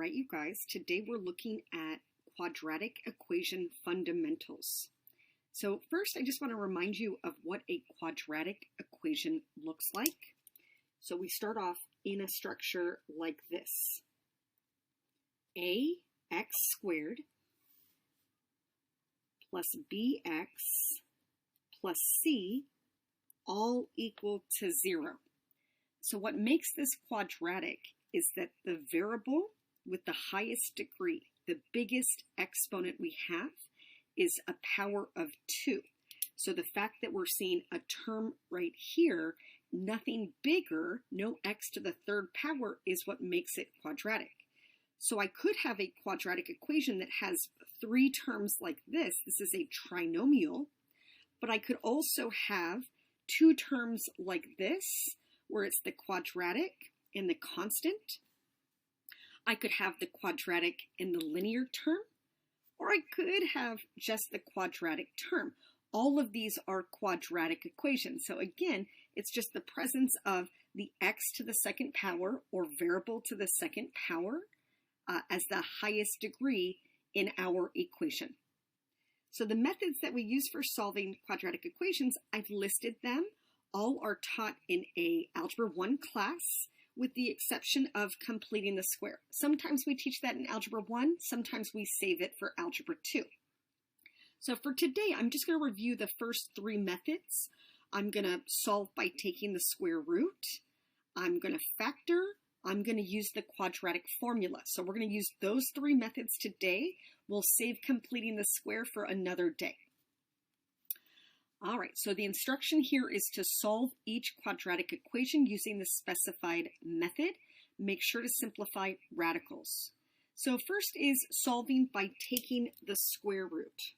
right, you guys, today we're looking at quadratic equation fundamentals. So first, I just want to remind you of what a quadratic equation looks like. So we start off in a structure like this. Ax squared plus bx plus c all equal to 0. So what makes this quadratic is that the variable with the highest degree, the biggest exponent we have, is a power of 2. So the fact that we're seeing a term right here, nothing bigger, no x to the third power, is what makes it quadratic. So I could have a quadratic equation that has 3 terms like this. This is a trinomial. But I could also have 2 terms like this, where it's the quadratic and the constant. I could have the quadratic and the linear term, or I could have just the quadratic term. All of these are quadratic equations. So again, it's just the presence of the x to the second power or variable to the second power as the highest degree in our equation. So the methods that we use for solving quadratic equations, I've listed them. All are taught in a Algebra 1 class, with the exception of completing the square. Sometimes we teach that in Algebra 1, sometimes we save it for Algebra 2. So for today, I'm just going to review the first 3 methods. I'm going to solve by taking the square root. I'm going to factor. I'm going to use the quadratic formula. So we're going to use those 3 methods today. We'll save completing the square for another day. All right, so the instruction here is to solve each quadratic equation using the specified method. Make sure to simplify radicals. So first is solving by taking the square root.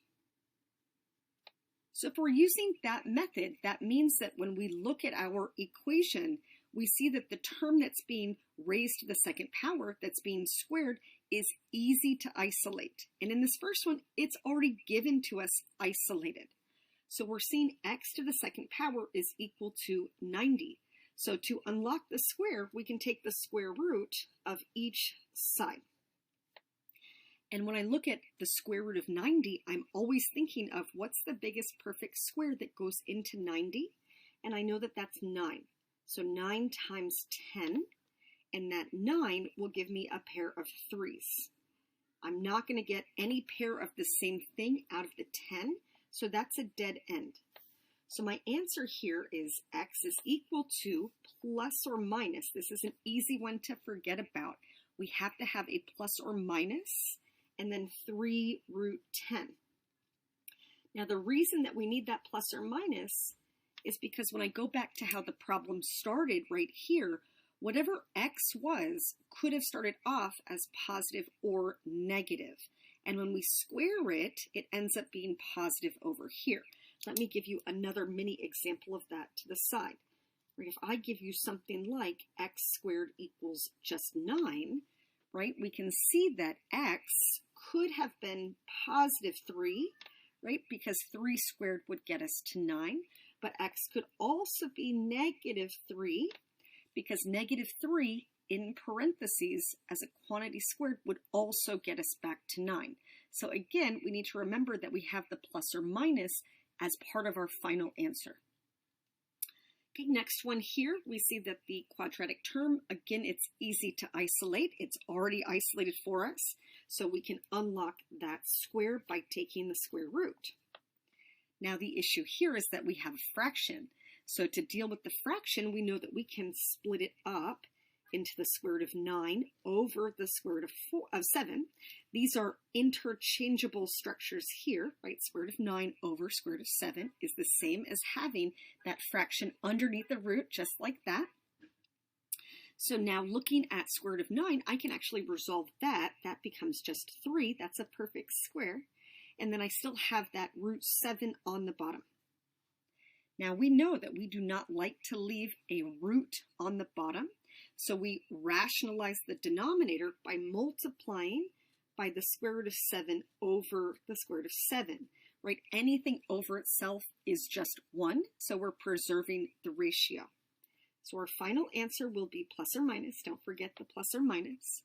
So if we're using that method, that means that when we look at our equation, we see that the term that's being raised to the second power, that's being squared, is easy to isolate. And in this first one, it's already given to us isolated. So we're seeing x to the second power is equal to 90. So to unlock the square, we can take the square root of each side. And when I look at the square root of 90, I'm always thinking of what's the biggest perfect square that goes into 90? And I know that that's 9. So 9 times 10, and that 9 will give me a pair of 3s. I'm not going to get any pair of the same thing out of the 10, so that's a dead end. So my answer here is x is equal to plus or minus. This is an easy one to forget about. We have to have a plus or minus, and then 3 root 10. Now the reason that we need that plus or minus is because when I go back to how the problem started right here, whatever x was could have started off as positive or negative. And when we square it, it ends up being positive over here. Let me give you another mini example of that to the side. Right, if I give you something like x squared equals just 9, right, we can see that x could have been positive 3, right, because 3 squared would get us to 9. But x could also be negative 3, because negative 3 in parentheses as a quantity squared would also get us back to 9. So again, we need to remember that we have the plus or minus as part of our final answer. Okay, next one here, we see that the quadratic term, again, it's easy to isolate. It's already isolated for us, so we can unlock that square by taking the square root. Now the issue here is that we have a fraction. So to deal with the fraction, we know that we can split it up into the square root of 9 over the square root of 7. These are interchangeable structures here, right? Square root of 9 over square root of 7 is the same as having that fraction underneath the root, just like that. So now looking at square root of 9, I can actually resolve that. That becomes just 3. That's a perfect square. And then I still have that root 7 on the bottom. Now we know that we do not like to leave a root on the bottom, so we rationalize the denominator by multiplying by the square root of 7 over the square root of 7, right? Anything over itself is just 1, so we're preserving the ratio. So our final answer will be plus or minus. Don't forget the plus or minus.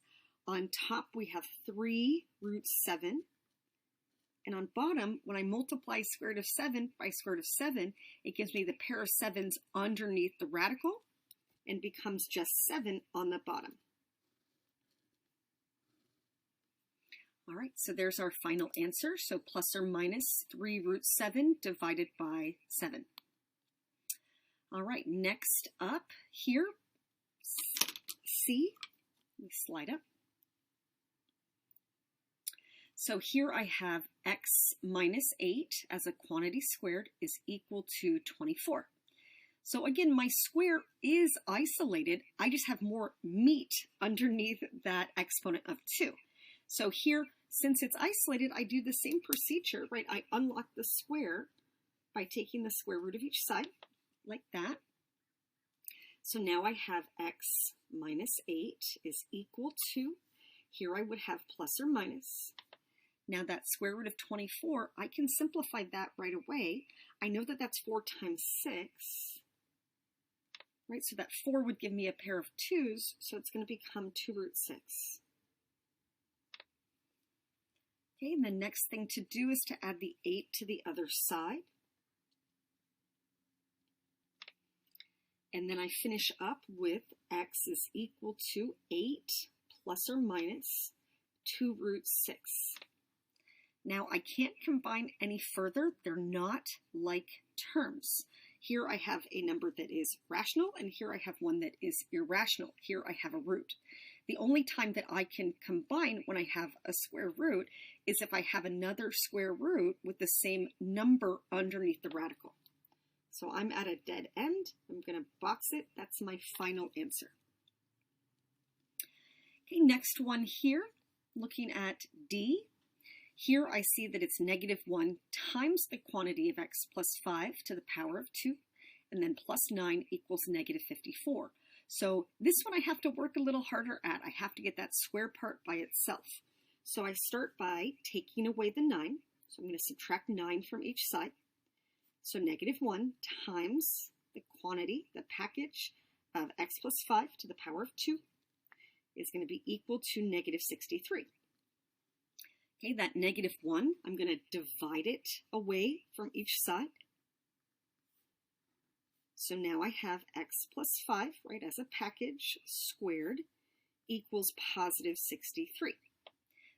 On top, we have 3 root 7. And on bottom, when I multiply square root of 7 by square root of 7, it gives me the pair of 7s underneath the radical and becomes just 7 on the bottom. All right, so there's our final answer. So plus or minus 3 root 7 divided by 7. All right, next up here, C. Let me slide up. So here I have x minus 8 as a quantity squared is equal to 24. So again, my square is isolated. I just have more meat underneath that exponent of 2. So here, since it's isolated, I do the same procedure, right? I unlock the square by taking the square root of each side, like that. So now I have x minus 8 is equal to, here I would have plus or minus. Now that square root of 24, I can simplify that right away. I know that that's 4 times 6, right? So that 4 would give me a pair of 2's, so it's going to become 2 root 6. Okay, and the next thing to do is to add the 8 to the other side. And then I finish up with x is equal to 8 plus or minus 2 root 6. Now I can't combine any further. They're not like terms. Here I have a number that is rational, and here I have one that is irrational. Here I have a root. The only time that I can combine when I have a square root is if I have another square root with the same number underneath the radical. So I'm at a dead end. I'm going to box it. That's my final answer. Okay, next one here, looking at D. Here I see that it's negative 1 times the quantity of x plus 5 to the power of 2, and then plus 9 equals negative 54. So this one I have to work a little harder at. I have to get that square part by itself. So I start by taking away the 9. So I'm going to subtract 9 from each side. So negative 1 times the quantity, the package of x plus 5 to the power of 2 is going to be equal to negative 63. Okay, that negative 1, I'm going to divide it away from each side. So now I have x plus 5, right, as a package squared equals positive 63.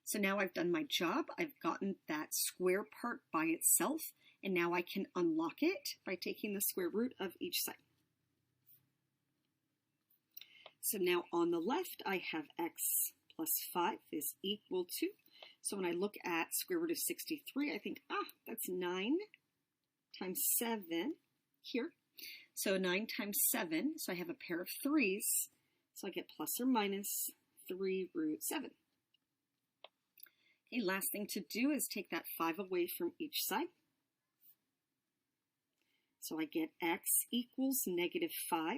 So now I've done my job. I've gotten that square part by itself, and now I can unlock it by taking the square root of each side. So now on the left, I have x plus 5 is equal to, so when I look at square root of 63, I think, that's 9 times 7 here. So 9 times 7, so I have a pair of 3's, so I get plus or minus 3 root 7. Okay, last thing to do is take that 5 away from each side. So I get x equals negative 5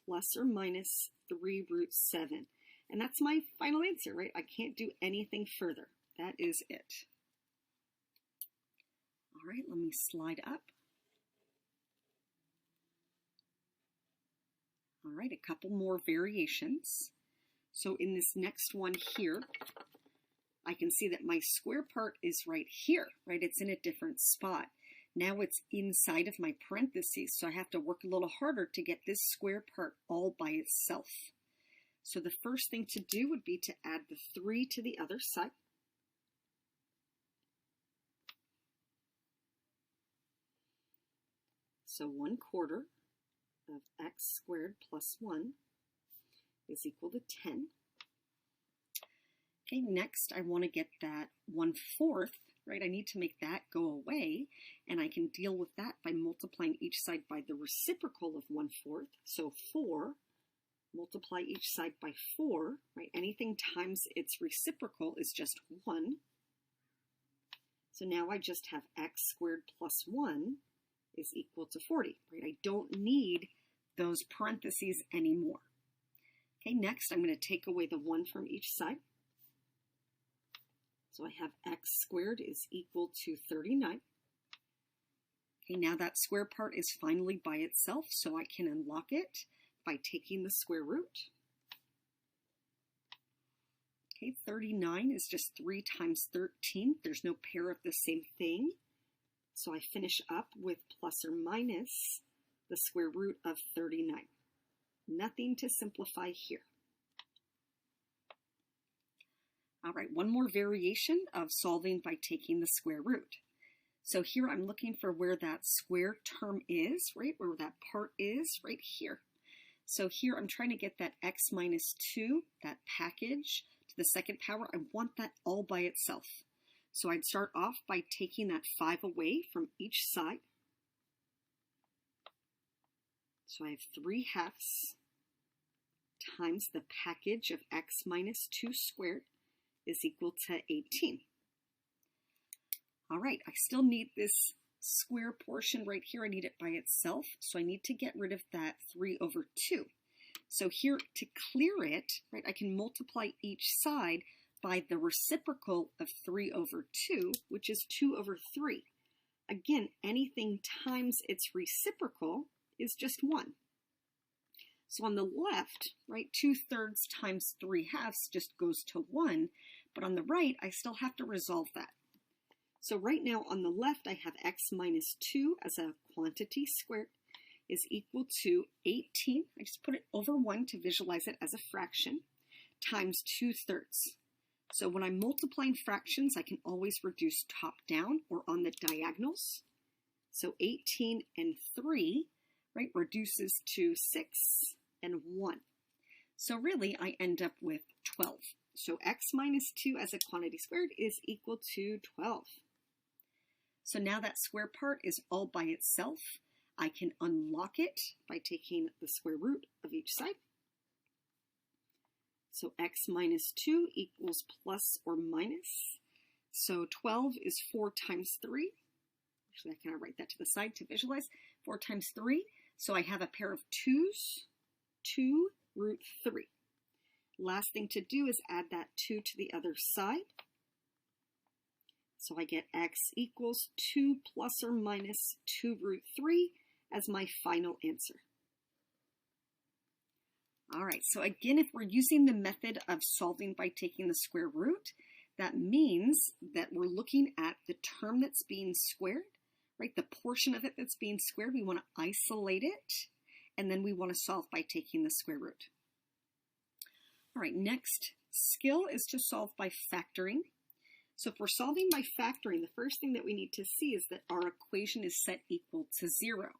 plus or minus 3 root 7. And that's my final answer, right? I can't do anything further. That is it. All right, let me slide up. All right, a couple more variations. So in this next one here, I can see that my square part is right here, right? It's in a different spot. Now it's inside of my parentheses, so I have to work a little harder to get this square part all by itself. So the first thing to do would be to add the 3 to the other side. So 1/4 of x squared plus 1 is equal to 10. Okay, next I want to get that 1/4, right? I need to make that go away, and I can deal with that by multiplying each side by the reciprocal of 1/4. So 4, multiply each side by 4, right? Anything times its reciprocal is just 1. So now I just have x squared plus 1 is equal to 40, right? I don't need those parentheses anymore. Okay, next I'm going to take away the 1 from each side. So I have x squared is equal to 39. Okay, now that square part is finally by itself, so I can unlock it by taking the square root. Okay, 39 is just 3 times 13. There's no pair of the same thing. So I finish up with plus or minus the square root of 39. Nothing to simplify here. All right, one more variation of solving by taking the square root. So here I'm looking for where that square term is, right, where that part is, right here. So here I'm trying to get that x minus 2, that package, to the second power. I want that all by itself. So I'd start off by taking that 5 away from each side. So I have 3/2 times the package of x minus 2 squared is equal to 18. All right, I still need this square portion right here. I need it by itself, so I need to get rid of that 3/2. So here, to clear it, right, I can multiply each side by the reciprocal of 3/2, which is 2/3. Again, anything times its reciprocal is just 1. So on the left, right, 2/3 times 3/2 just goes to 1, but on the right, I still have to resolve that. So right now on the left, I have x minus 2 as a quantity squared is equal to 18. I just put it over 1 to visualize it as a fraction, times 2/3. So when I'm multiplying fractions, I can always reduce top down or on the diagonals. So 18 and 3, right, reduces to 6 and 1. So really, I end up with 12. So x minus 2 as a quantity squared is equal to 12. So now that square part is all by itself. I can unlock it by taking the square root of each side. So x minus 2 equals plus or minus. So 12 is 4 times 3. Actually, I can write that to the side to visualize. 4 times 3. So I have a pair of 2's, 2√3. Last thing to do is add that 2 to the other side. So I get x equals 2 plus or minus 2√3 as my final answer. All right, so again, if we're using the method of solving by taking the square root, that means that we're looking at the term that's being squared, right? The portion of it that's being squared, we want to isolate it, and then we want to solve by taking the square root. All right, next skill is to solve by factoring. So if we're solving by factoring, the first thing that we need to see is that our equation is set equal to 0.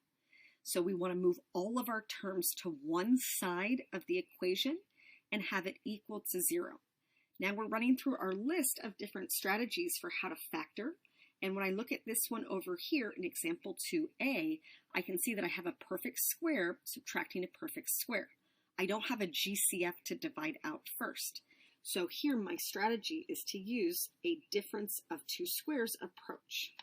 So we want to move all of our terms to one side of the equation and have it equal to 0. Now we're running through our list of different strategies for how to factor. And when I look at this one over here in example 2a, I can see that I have a perfect square subtracting a perfect square. I don't have a GCF to divide out first. So here my strategy is to use a difference of two squares approach.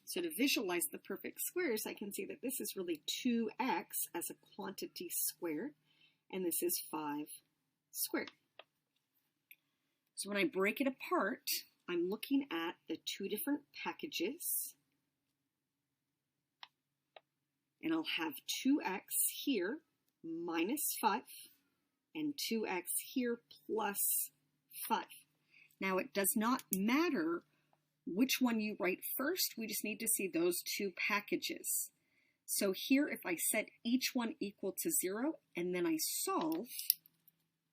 So to visualize the perfect squares, I can see that this is really 2x as a quantity squared, and this is 5 squared. So when I break it apart, I'm looking at the two different packages. And I'll have 2x here minus 5 and 2x here plus 5. Now it does not matter which one you write first, we just need to see those two packages. So here if I set each one equal to 0 and then I solve,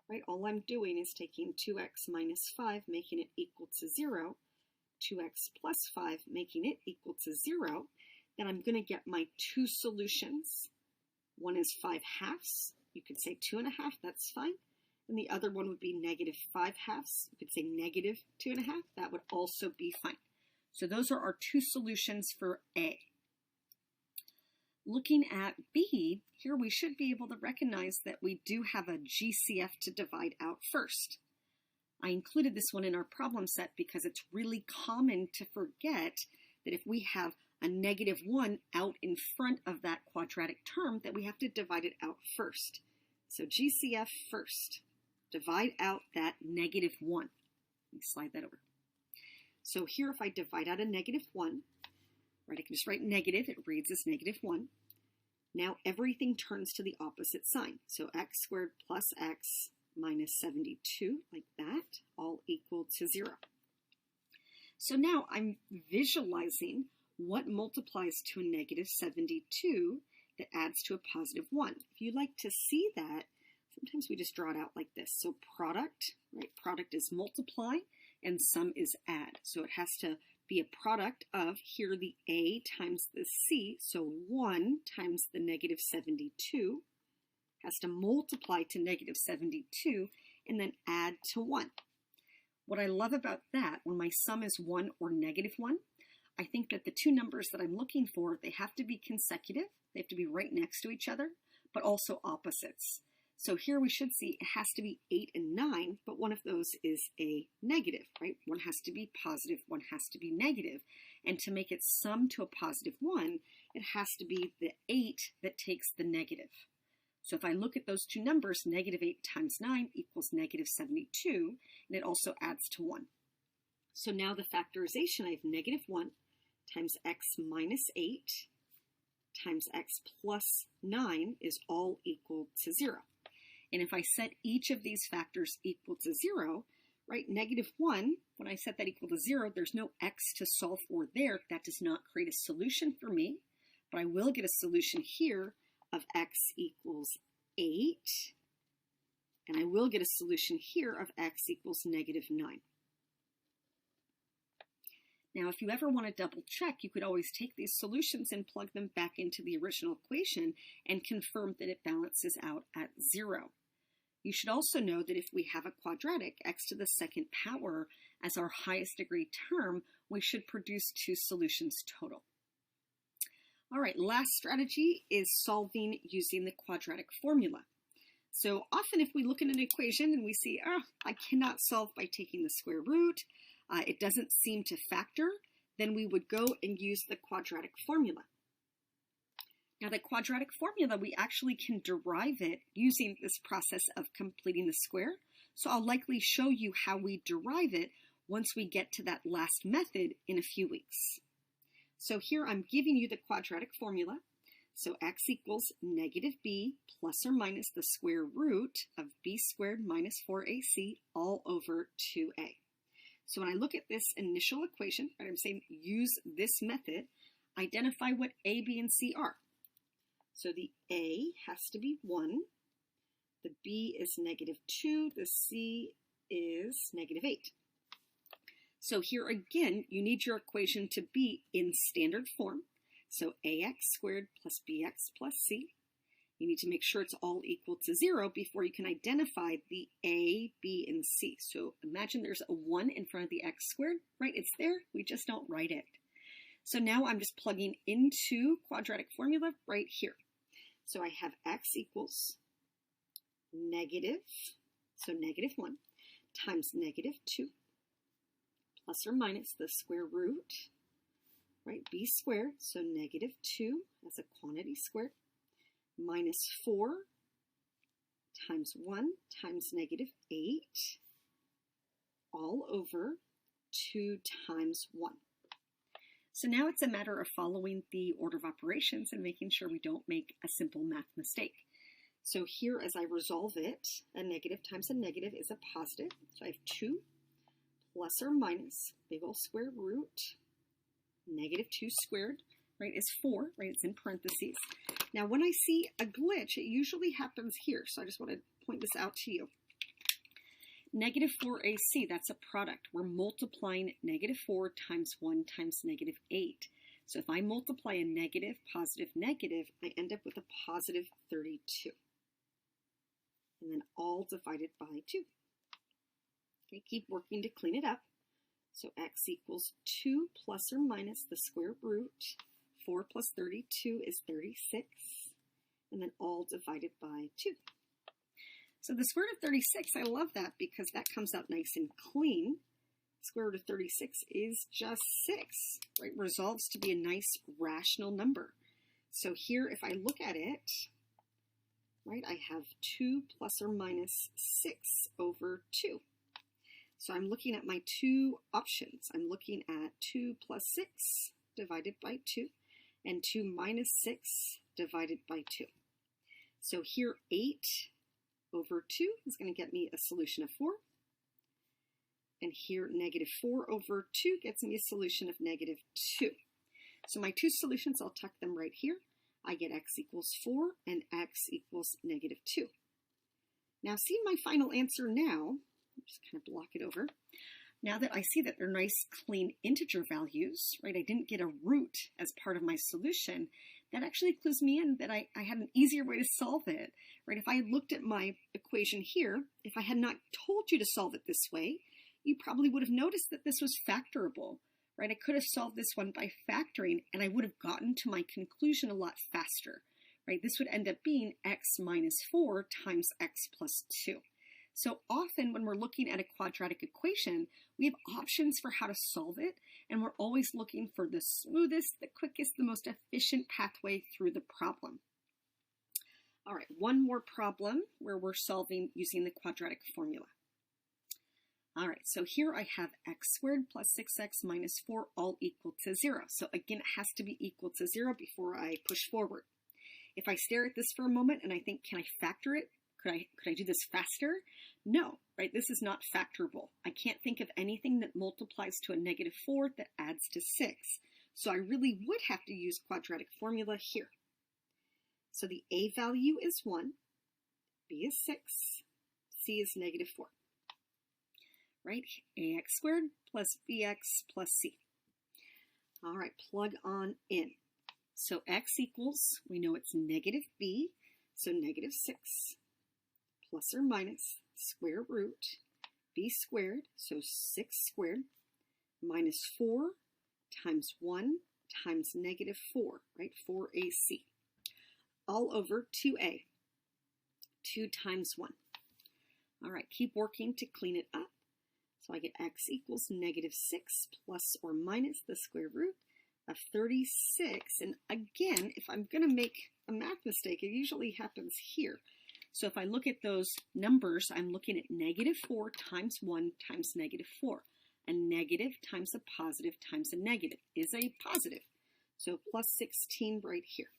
right, all I'm doing is taking 2x minus 5 making it equal to 0, 2x plus 5 making it equal to 0, then I'm going to get my two solutions. One is 5/2. You could say 2.5, that's fine. And the other one would be negative 5/2. You could say negative 2.5, that would also be fine. So those are our two solutions for A. Looking at B, here we should be able to recognize that we do have a GCF to divide out first. I included this one in our problem set because it's really common to forget that if we have a negative 1 out in front of that quadratic term, that we have to divide it out first. So GCF first. Divide out that negative 1. Let me slide that over. So here if I divide out a negative 1, right, I can just write negative. It reads as negative 1. Now everything turns to the opposite sign. So x squared plus x minus 72, like that, all equal to 0. So now I'm visualizing what multiplies to a negative 72 that adds to a positive 1. If you'd like to see that, sometimes we just draw it out like this. So product, right? Product is multiply and sum is add. So it has to be a product of, here the A times the C, so 1 times the negative 72 has to multiply to negative 72 and then add to 1. What I love about that, when my sum is 1 or negative 1, I think that the two numbers that I'm looking for, they have to be consecutive, they have to be right next to each other, but also opposites. So here we should see it has to be 8 and 9, but one of those is a negative, right? One has to be positive, one has to be negative. And to make it sum to a positive 1, it has to be the 8 that takes the negative. So if I look at those two numbers, negative 8 times 9 equals negative 72, and it also adds to 1. So now the factorization, I have negative 1 times x minus 8 times x plus 9 is all equal to 0. And if I set each of these factors equal to 0, right, negative 1, when I set that equal to 0, there's no x to solve for there. That does not create a solution for me, but I will get a solution here of x equals 8, and I will get a solution here of x equals negative 9. Now, if you ever want to double check, you could always take these solutions and plug them back into the original equation and confirm that it balances out at 0. You should also know that if we have a quadratic, x to the second power, as our highest degree term, we should produce two solutions total. All right, last strategy is solving using the quadratic formula. So often if we look at an equation and we see, I cannot solve by taking the square root, it doesn't seem to factor, then we would go and use the quadratic formula. Now the quadratic formula, we actually can derive it using this process of completing the square. So I'll likely show you how we derive it once we get to that last method in a few weeks. So here I'm giving you the quadratic formula. So x equals negative b plus or minus the square root of b squared minus 4ac all over 2a. So when I look at this initial equation, right, I'm saying use this method, identify what a, b, and c are. So the a has to be 1, the b is negative 2, the c is negative 8. So here again, you need your equation to be in standard form. So ax squared plus bx plus c. You need to make sure it's all equal to 0 before you can identify the a, b, and c. So imagine there's a 1 in front of the x squared, right? It's there, we just don't write it. So now I'm just plugging into quadratic formula right here. So I have x equals negative, so negative 1 times negative 2 plus or minus the square root, right, b squared, so negative 2 as a quantity squared, minus 4 times 1 times negative 8, all over 2 times 1. So now it's a matter of following the order of operations and making sure we don't make a simple math mistake. So here, as I resolve it, a negative times a negative is a positive. So I have 2 plus or minus big old square root, negative 2 squared, right, is 4, right, it's in parentheses. Now when I see a glitch, it usually happens here, so I just want to point this out to you. Negative 4ac, that's a product. We're multiplying negative 4 times 1 times negative 8. So if I multiply a negative, positive, negative, I end up with a positive 32. And then all divided by 2. Okay, keep working to clean it up. So x equals 2 plus or minus the square root. 4 plus 32 is 36. And then all divided by 2. So the square root of 36, I love that because that comes out nice and clean. Square root of 36 is just 6, right? Resolves to be a nice rational number. So here, if I look at it, right, I have 2 plus or minus 6 over 2. So I'm looking at my two options. I'm looking at 2 plus 6 divided by 2, and 2 minus 6 divided by 2. So here 8 over 2 is going to get me a solution of 4. And here negative 4 over 2 gets me a solution of negative 2. So my two solutions, I'll tuck them right here. I get x equals 4 and x equals negative 2. Now see my final answer now. Just kind of block it over. Now that I see that they're nice clean integer values, right, I didn't get a root as part of my solution, that actually clues me in that I had an easier way to solve it, right? If I had looked at my equation here, if I had not told you to solve it this way, you probably would have noticed that this was factorable, right? I could have solved this one by factoring and I would have gotten to my conclusion a lot faster, right? This would end up being x minus 4 times x plus 2. So often when we're looking at a quadratic equation, we have options for how to solve it, and we're always looking for the smoothest, the quickest, the most efficient pathway through the problem. All right, one more problem where we're solving using the quadratic formula. All right, so here I have x squared plus 6x minus 4 all equal to 0. So again, it has to be equal to 0 before I push forward. If I stare at this for a moment and I think, can I factor it? Could I do this faster? No, right? This is not factorable. I can't think of anything that multiplies to a negative 4 that adds to 6. So I really would have to use quadratic formula here. So the a value is 1, b is 6, c is negative 4. Right? ax squared plus bx plus c. All right, plug on in. So x equals, we know it's negative b, so negative 6. Plus or minus square root b squared, so 6 squared, minus 4 times 1 times negative 4, right, 4ac, all over 2a, 2 times 1. All right, keep working to clean it up. So I get x equals negative 6 plus or minus the square root of 36. And again, if I'm going to make a math mistake, it usually happens here. So if I look at those numbers, I'm looking at negative 4 times 1 times negative 4. A negative times a positive times a negative is a positive. So plus 16 right here,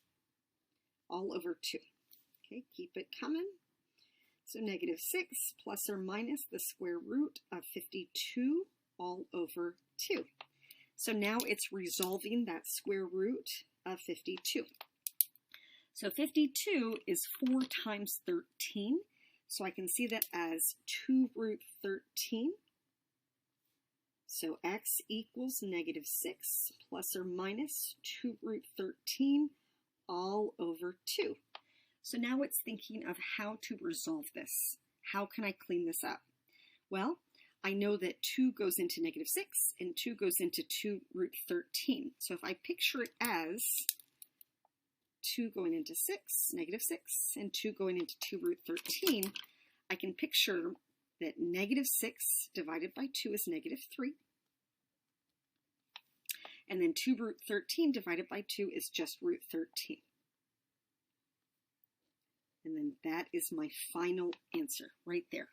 all over 2. Okay, keep it coming. So negative 6 plus or minus the square root of 52 all over 2. So now it's resolving that square root of 52. So 52 is 4 times 13, so I can see that as 2 root 13. So x equals negative 6 plus or minus 2 root 13 all over 2. So now it's thinking of how to resolve this. How can I clean this up? Well, I know that 2 goes into negative 6 and 2 goes into 2 root 13. So if I picture it as 2 going into 6, negative 6, and 2 going into 2 root 13, I can picture that negative 6 divided by 2 is negative 3. And then 2 root 13 divided by 2 is just root 13. And then that is my final answer right there.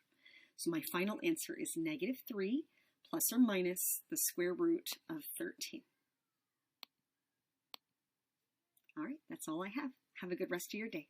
So my final answer is negative 3 plus or minus the square root of 13. All right, that's all I have. Have a good rest of your day.